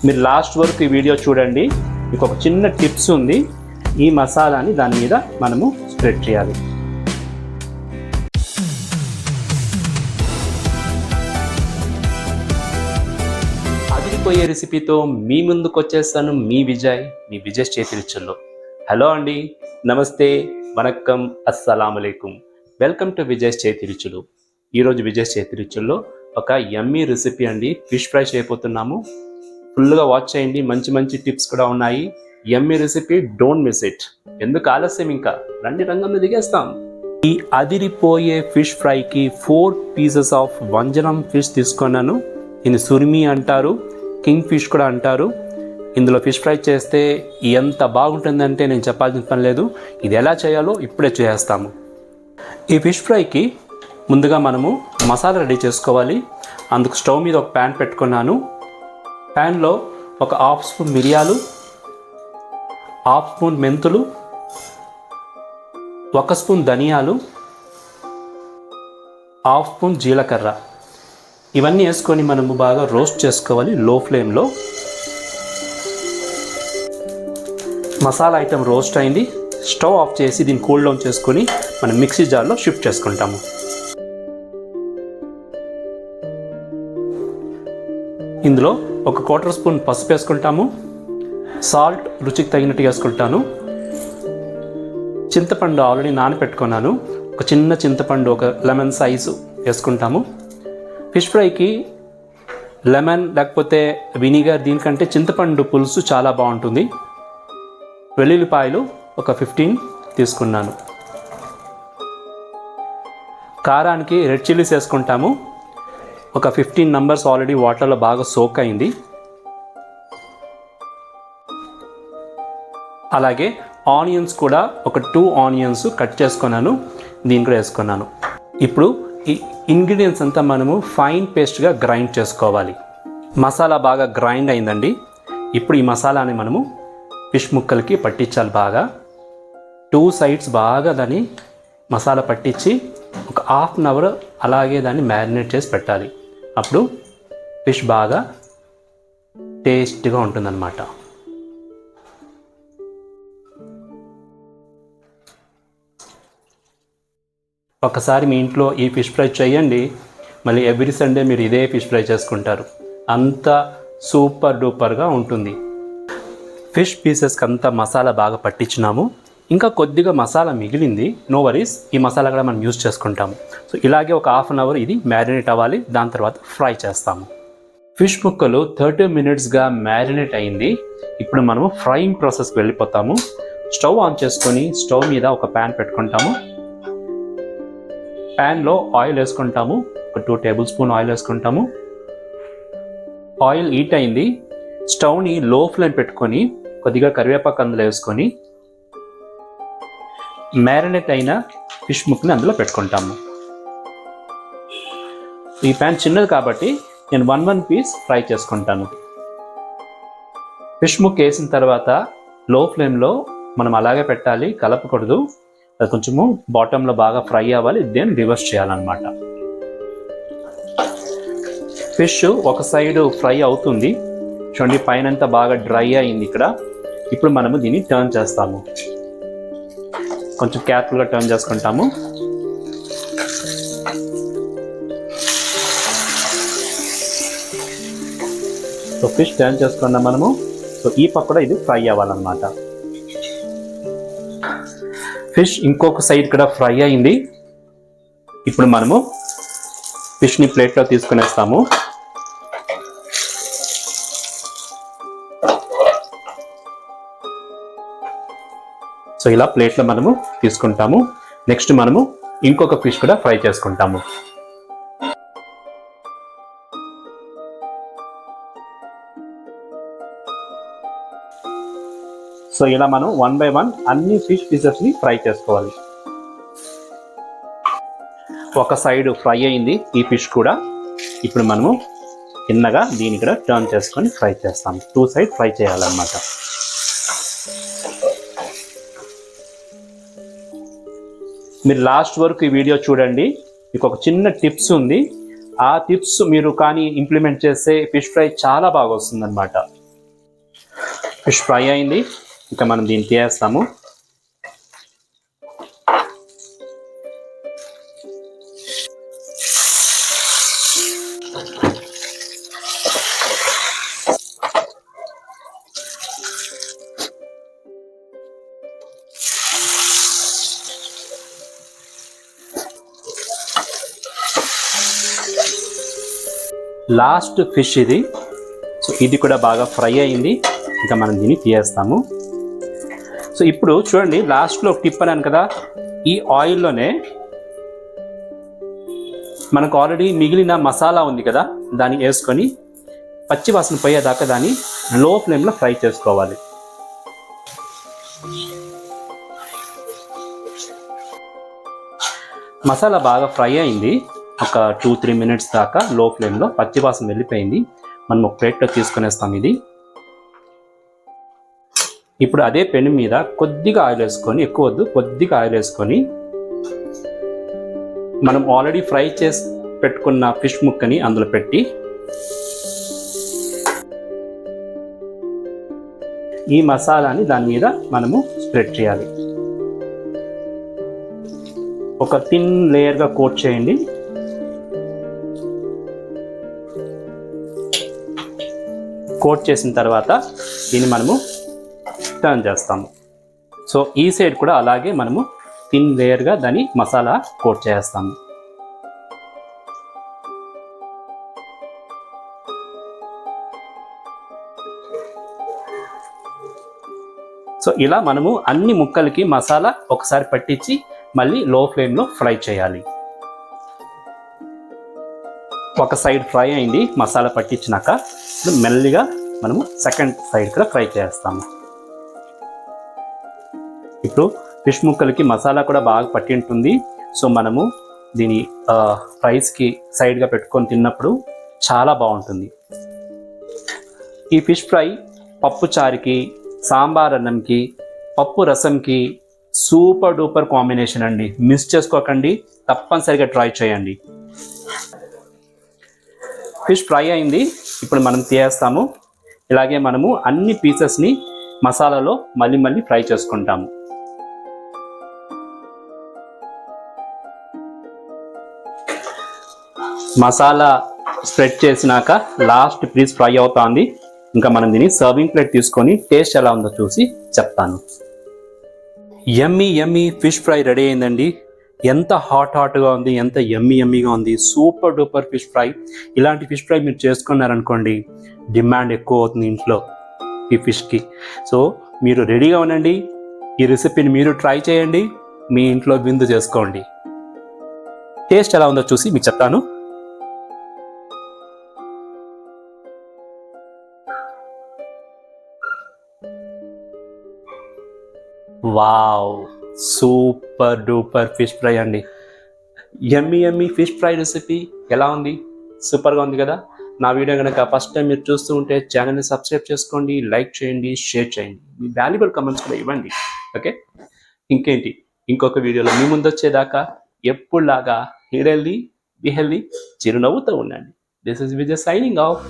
మీరు లాస్ట్ వరకు ఈ వీడియో చూడండి. మీకు ఒక చిన్న టిప్స్ ఉంది. ఈ మసాలాని దాని మీద మనము స్ప్రెడ్ చేయాలి. అదిరిపోయే రెసిపీతో మీ ముందుకు వచ్చేస్తాను. మీ విజయ్, మీ విజయ్ చేతి రుచుల్లో. హలో అండి, నమస్తే, వనక్కం, అస్సలాముఅలైకుం. వెల్కమ్ టు విజయ్ చేతి రుచులు. ఈరోజు విజయ్ చేతి రుచుల్లో ఒక యమ్మీ రెసిపీ అండి. ఫిష్ ఫ్రై చేయబోతున్నాము. ఫుల్గా వాచ్ చేయండి. మంచి మంచి టిప్స్ కూడా ఉన్నాయి. యమ్మీ రెసిపీ, డోంట్ మిస్ ఇట్. ఎందుకు ఆలస్యం, ఇంకా రండి, రంగంలో దిగేస్తాం. ఈ అదిరిపోయే ఫిష్ ఫ్రైకి 4 pieces ఆఫ్ వంజరం ఫిష్ తీసుకున్నాను. దీన్ని సుర్మి అంటారు, కింగ్ ఫిష్ కూడా అంటారు. ఇందులో ఫిష్ ఫ్రై చేస్తే ఎంత బాగుంటుందంటే నేను చెప్పాల్సిన పని లేదు. ఇది ఎలా చేయాలో ఇప్పుడే చేస్తాము. ఈ ఫిష్ ఫ్రైకి ముందుగా మనము మసాలా రెడీ చేసుకోవాలి. అందుకు స్టవ్ మీద ఒక ప్యాన్ పెట్టుకున్నాను. ప్యాన్లో ఒక 1/2 స్పూన్ మిరియాలు, 1/2 స్పూన్ మెంతులు, 1 స్పూన్ ధనియాలు, 1/2 స్పూన్ జీలకర్ర, ఇవన్నీ వేసుకొని మనము బాగా రోస్ట్ చేసుకోవాలి లో ఫ్లేమ్లో. మసాలా ఐటెం రోస్ట్ అయింది. స్టవ్ ఆఫ్ చేసి దీన్ని కూల్ డౌన్ చేసుకొని మనం మిక్సీ జార్లో షిఫ్ట్ చేసుకుంటాము. ఇందులో ఒక 1/4 స్పూన్ పసుపు వేసుకుంటాము. సాల్ట్ రుచికి తగినట్టు వేసుకుంటాను. చింతపండు ఆల్రెడీ నానబెట్టుకున్నాను. ఒక చిన్న చింతపండు, ఒక లెమన్ సైజు వేసుకుంటాము. ఫిష్ ఫ్రైకి లెమన్ లేకపోతే వినిగర్, దీనికంటే చింతపండు పులుసు చాలా బాగుంటుంది. వెల్లుల్లిపాయలు ఒక 15 తీసుకున్నాను. కారానికి రెడ్ చిల్లీస్ వేసుకుంటాము. ఒక 15 నంబర్స్ ఆల్రెడీ వాటర్లో బాగా సోక్ అయింది. అలాగే ఆనియన్స్ కూడా ఒక 2 ఆనియన్స్ కట్ చేసుకున్నాను. దీన్ని కూడా వేసుకున్నాను. ఇప్పుడు ఈ ఇంగ్రీడియంట్స్ అంతా మనము ఫైన్ పేస్ట్గా గ్రైండ్ చేసుకోవాలి. మసాలా బాగా గ్రైండ్ అయిందండి. ఇప్పుడు ఈ మసాలాని మనము ఫిష్ ముక్కలకి పట్టించాలి. బాగా 2 సైడ్స్ బాగా దాన్ని మసాలా పట్టించి ఒక 1/2 అవర్ అలాగే దాన్ని మ్యారినేట్ చేసి పెట్టాలి. అప్పుడు ఫిష్ బాగా టేస్ట్గా ఉంటుందన్నమాట. ఒకసారి మీ ఇంట్లో ఈ ఫిష్ ఫ్రై చేయండి. మళ్ళీ ఎవ్రీ సండే మీరు ఇదే ఫిష్ ఫ్రై చేసుకుంటారు. అంత సూపర్ డూపర్గా ఉంటుంది. ఫిష్ పీసెస్కి అంతా మసాలా బాగా పట్టించినాము. ఇంకా కొద్దిగా మసాలా మిగిలింది. నో వరీస్, ఈ మసాలా కూడా మనం యూజ్ చేసుకుంటాము. సో ఇలాగే ఒక 1/2 అవర్ ఇది మ్యారినేట్ అవ్వాలి. దాని తర్వాత ఫ్రై చేస్తాము. ఫిష్ ముక్కలు 30 minutesగా మ్యారినేట్ అయింది. ఇప్పుడు మనము ఫ్రైయింగ్ ప్రాసెస్కి వెళ్ళిపోతాము. స్టవ్ ఆన్ చేసుకొని స్టవ్ మీద ఒక ప్యాన్ పెట్టుకుంటాము. ప్యాన్లో ఆయిల్ వేసుకుంటాము. ఒక 2 tablespoon ఆయిల్ వేసుకుంటాము. ఆయిల్ హీట్ అయింది. స్టవ్ని లో ఫ్లేమ్ పెట్టుకొని కొద్దిగా కరివేపాకు అందులో వేసుకొని మ్యారినేట్ అయిన ఫిష్ ముక్కని అందులో పెట్టుకుంటాము. ఈ ప్యాన్ చిన్నది కాబట్టి నేను 1 పీస్ ఫ్రై చేసుకుంటాను. ఫిష్ ముక్క వేసిన తర్వాత లో ఫ్లేమ్లో మనం అలాగే పెట్టాలి, కలపకూడదు. అది కొంచెము బాటంలో బాగా ఫ్రై అవ్వాలి. దేన్ని రివర్స్ చేయాలన్నమాట. ఫిష్ ఒక సైడ్ ఫ్రై అవుతుంది చూడండి, పైన అంతా బాగా డ్రై అయింది ఇక్కడ. ఇప్పుడు మనము దీన్ని టర్న్ చేస్తాము. కొంచెం కేర్ఫుల్గా టర్న్ చేసుకుంటాము. సో ఫిష్ టర్న్ చేసుకున్నాం మనము. సో ఈ పక్క కూడా ఇది ఫ్రై అవ్వాలన్నమాట. ఫిష్ ఇంకొక సైడ్ కూడా ఫ్రై అయింది. ఇప్పుడు మనము ఫిష్ని ప్లేట్లో తీసుకునేస్తాము. సో ఇలా ప్లేట్లో మనము తీసుకుంటాము. నెక్స్ట్ మనము ఇంకొక ఫిష్ కూడా ఫ్రై చేసుకుంటాము. సో ఇలా మనం 1 by 1 అన్ని ఫిష్ పీసెస్ని ఫ్రై చేసుకోవాలి. ఒక సైడ్ ఫ్రై అయింది ఈ ఫిష్ కూడా. ఇప్పుడు మనము చిన్నగా దీన్ని కూడా టర్న్ చేసుకొని ఫ్రై చేస్తాము. 2 సైడ్ ఫ్రై చేయాలన్నమాట. మీరు లాస్ట్ వరకు ఈ వీడియో చూడండి. మీకు ఒక చిన్న టిప్స్ ఉంది. ఆ టిప్స్ మీరు కానీ ఇంప్లిమెంట్ చేస్తే ఫిష్ ఫ్రై చాలా బాగా వస్తుందన్నమాట. ఫిష్ ఫ్రై అయింది, ఇంకా మనం దీన్ని తీసేస్తాము. లాస్ట్ ఫిష్ ఇది. సో ఇది కూడా బాగా ఫ్రై అయింది, ఇంకా మనం దీన్ని తీయేస్తాము. సో ఇప్పుడు చూడండి, లాస్ట్లో ఒక టిప్ అన్నాను కదా, ఈ ఆయిల్లోనే మనకు ఆల్రెడీ మిగిలిన మసాలా ఉంది కదా, దాన్ని వేసుకొని పచ్చి వాసన పోయేదాకా దాన్ని లో ఫ్లేమ్లో ఫ్రై చేసుకోవాలి. మసాలా బాగా ఫ్రై అయింది, ఒక 2-3 మినిట్స్ దాకా లో ఫ్లేమ్లో పచ్చి వాసన వెళ్ళిపోయింది. మనం ఒక ప్లేట్లో తీసుకునేస్తాం ఇది. ఇప్పుడు అదే పెను మీద కొద్దిగా ఆయిల్ వేసుకొని, ఎక్కువ వద్దు, కొద్దిగా ఆయిల్ వేసుకొని మనం ఆల్రెడీ ఫ్రై చేసి పెట్టుకున్న ఫిష్ ముక్కని అందులో పెట్టి ఈ మసాలాని దాని మీద మనము స్ప్రెడ్ చేయాలి. ఒక థిన్ లేయర్గా కోట్ చేయండి. కోట్ చేసిన తర్వాత దీన్ని మనము టర్న్ చేస్తాము. సో ఈ సైడ్ కూడా అలాగే మనము థిన్ లేయర్గా దాన్ని మసాలా కోట్ చేస్తాము. సో ఇలా మనము అన్ని ముక్కలకి మసాలా ఒకసారి పట్టించి మళ్ళీ లో ఫ్లేమ్లో ఫ్రై చేయాలి. ఒక సైడ్ ఫ్రై అయింది మసాలా పట్టించినాక, మెల్లిగా మనము సెకండ్ సైడ్ కూడా ఫ్రై చేస్తాము. ఇప్పుడు ఫిష్ ముక్కలకి మసాలా కూడా బాగా పట్టి ఉంటుంది. సో మనము దీని ఫ్రైస్కి సైడ్గా పెట్టుకొని తిన్నప్పుడు చాలా బాగుంటుంది. ఈ ఫిష్ ఫ్రై పప్పు చారుకి, సాంబార్ అన్నంకి, పప్పు రసంకి సూపర్ డూపర్ కాంబినేషన్ అండి. మిస్ చేసుకోకండి, తప్పనిసరిగా ట్రై చేయండి. ఫిష్ ఫ్రై అయింది, ఇప్పుడు మనం తీయేస్తాము. ఇలాగే మనము అన్ని పీసెస్ని మసాలాలో మళ్ళీ మళ్ళీ ఫ్రై చేసుకుంటాము. మసాలా స్ప్రెడ్ చేసినాక లాస్ట్ పీస్ ఫ్రై అవుతుంది. ఇంకా మనం దీన్ని సర్వింగ్ ప్లేట్ తీసుకొని టేస్ట్ ఎలా ఉందో చూసి చెప్తాను. యమ్మీ యమ్మీ ఫిష్ ఫ్రై రెడీ అయిందండి. ఎంత హాట్గా ఉంది, ఎంత యమ్మీగా ఉంది. Super duper fish fry. ఇలాంటి ఫిష్ ఫ్రై మీరు చేసుకున్నారనుకోండి, డిమాండ్ ఎక్కువ అవుతుంది ఇంట్లో ఈ ఫిష్కి. సో మీరు రెడీగా ఉండండి, ఈ రెసిపీని మీరు ట్రై చేయండి, మీ ఇంట్లో విందు చేసుకోండి. టేస్ట్ ఎలా ఉందో చూసి మీకు చెప్తాను. Wow, super duper fish fry అండి. యమ్మీ ఫిష్ ఫ్రై రెసిపీ ఎలా ఉంది? సూపర్గా ఉంది కదా. నా వీడియో కనుక ఫస్ట్ టైం మీరు చూస్తూ ఉంటే ఛానల్ని సబ్స్క్రైబ్ చేసుకోండి, లైక్ చేయండి, షేర్ చేయండి, మీ వాల్యుబుల్ కమెంట్స్ కూడా ఇవ్వండి. ఓకే, ఇంకేంటి, ఇంకొక వీడియోలో మీ ముందు వచ్చేదాకా ఎప్పుడులాగా హెల్దీ బి హెల్దీ, చిరునవ్వుతూ ఉండండి. This is Vijay signing off.